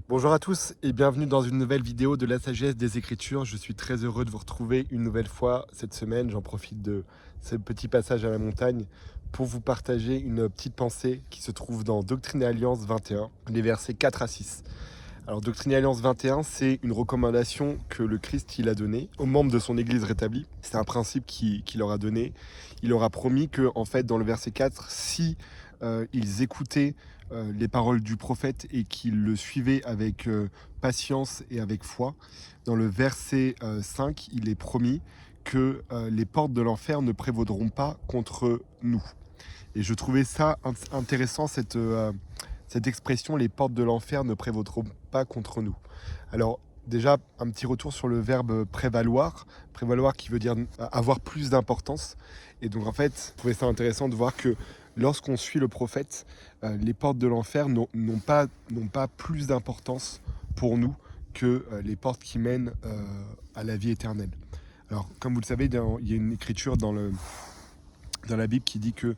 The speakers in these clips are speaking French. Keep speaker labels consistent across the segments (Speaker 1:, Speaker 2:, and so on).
Speaker 1: Bonjour à tous et bienvenue dans une nouvelle vidéo de la sagesse des Écritures. Je suis très heureux de vous retrouver une nouvelle fois cette semaine. J'en profite de ce petit passage à la montagne pour vous partager une petite pensée qui se trouve dans Doctrine et Alliance 21, les versets 4 à 6. Alors Doctrine et Alliance 21, c'est une recommandation que le Christ il a donnée aux membres de son Église rétablie. C'est un principe qu'il leur a donné. Il leur a promis que, en fait, dans le verset 4, si ils écoutaient les paroles du prophète et qu'ils le suivaient avec patience et avec foi, dans le verset 5, il est promis que les portes de l'enfer ne prévaudront pas contre nous. Et je trouvais ça intéressant, cette expression, les portes de l'enfer ne prévaudront pas contre nous. Alors, déjà, un petit retour sur le verbe prévaloir. Prévaloir qui veut dire avoir plus d'importance. Et donc, en fait, je trouvais ça intéressant de voir que lorsqu'on suit le prophète, les portes de l'enfer n'ont pas plus d'importance pour nous que les portes qui mènent à la vie éternelle. Alors, comme vous le savez, il y a une écriture dans la Bible qui dit que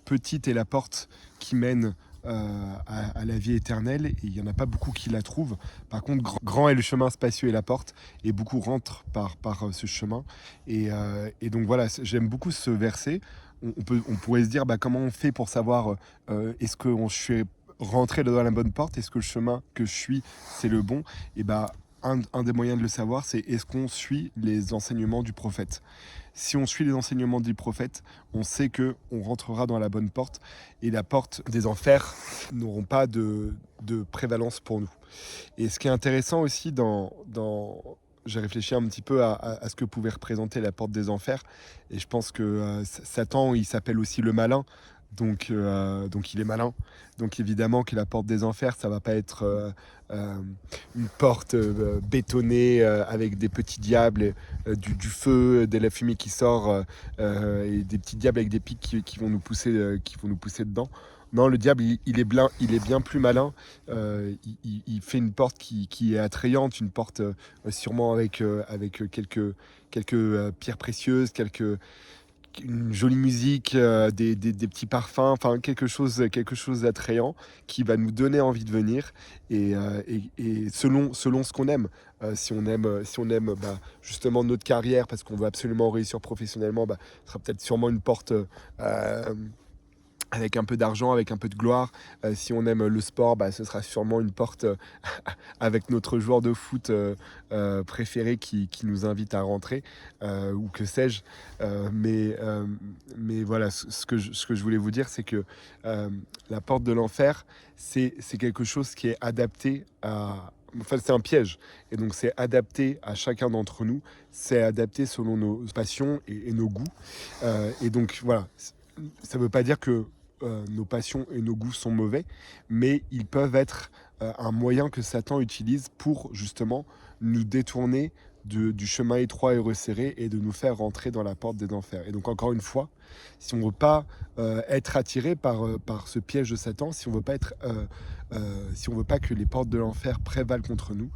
Speaker 1: petite est la porte qui mène à la vie éternelle, et il n'y en a pas beaucoup qui la trouvent. Par contre, grand est le chemin, spacieux est la porte, et beaucoup rentrent par ce chemin. Et donc voilà, j'aime beaucoup ce verset. On pourrait se dire, comment on fait pour savoir est-ce que je suis rentré dans la bonne porte, est-ce que le chemin que je suis, c'est le bon? Et un des moyens de le savoir, c'est est-ce qu'on suit les enseignements du prophète. Si on suit les enseignements du prophète, on sait que on rentrera dans la bonne porte et la porte des enfers n'auront pas de prévalence pour nous. Et ce qui est intéressant aussi j'ai réfléchi un petit peu à ce que pouvait représenter la porte des enfers, et je pense que Satan, il s'appelle aussi le malin, donc il est malin. Donc évidemment que la porte des enfers, ça va pas être euh, une porte bétonnée avec des petits diables, du feu, de la fumée qui sort, et des petits diables avec des pics qui vont nous pousser dedans. Non, le diable, il est bien plus malin. Il fait une porte qui est attrayante, une porte sûrement avec quelques pierres précieuses, une jolie musique, des petits parfums, enfin quelque chose d'attrayant qui va nous donner envie de venir, et selon ce qu'on aime. Si on aime justement notre carrière parce qu'on veut absolument réussir professionnellement, ce sera peut-être sûrement une porte avec un peu d'argent, avec un peu de gloire. Si on aime le sport, ce sera sûrement une porte avec notre joueur de foot préféré qui nous invite à rentrer, ou que sais-je. Mais voilà, ce que je voulais vous dire, c'est que la porte de l'enfer, c'est quelque chose qui est adapté à... Enfin, c'est un piège. Et donc, c'est adapté à chacun d'entre nous. C'est adapté selon nos passions et nos goûts. Et donc, voilà. Ça ne veut pas dire que nos passions et nos goûts sont mauvais, mais ils peuvent être un moyen que Satan utilise pour justement nous détourner du chemin étroit et resserré et de nous faire rentrer dans la porte des enfers. Et donc encore une fois, si on ne veut pas être attiré par ce piège de Satan, si on veut pas que les portes de l'enfer prévalent contre nous,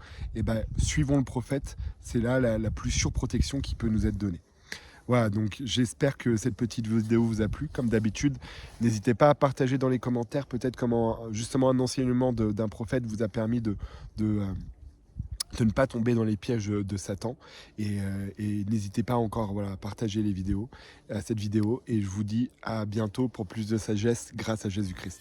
Speaker 1: suivons le prophète. C'est là la plus sûre protection qui peut nous être donnée. Voilà, donc j'espère que cette petite vidéo vous a plu. Comme d'habitude, n'hésitez pas à partager dans les commentaires peut-être comment justement un enseignement d'un prophète vous a permis de, euh, de ne pas tomber dans les pièges de Satan. Et n'hésitez pas encore, voilà, à partager cette vidéo. Et je vous dis à bientôt pour plus de sagesse grâce à Jésus-Christ.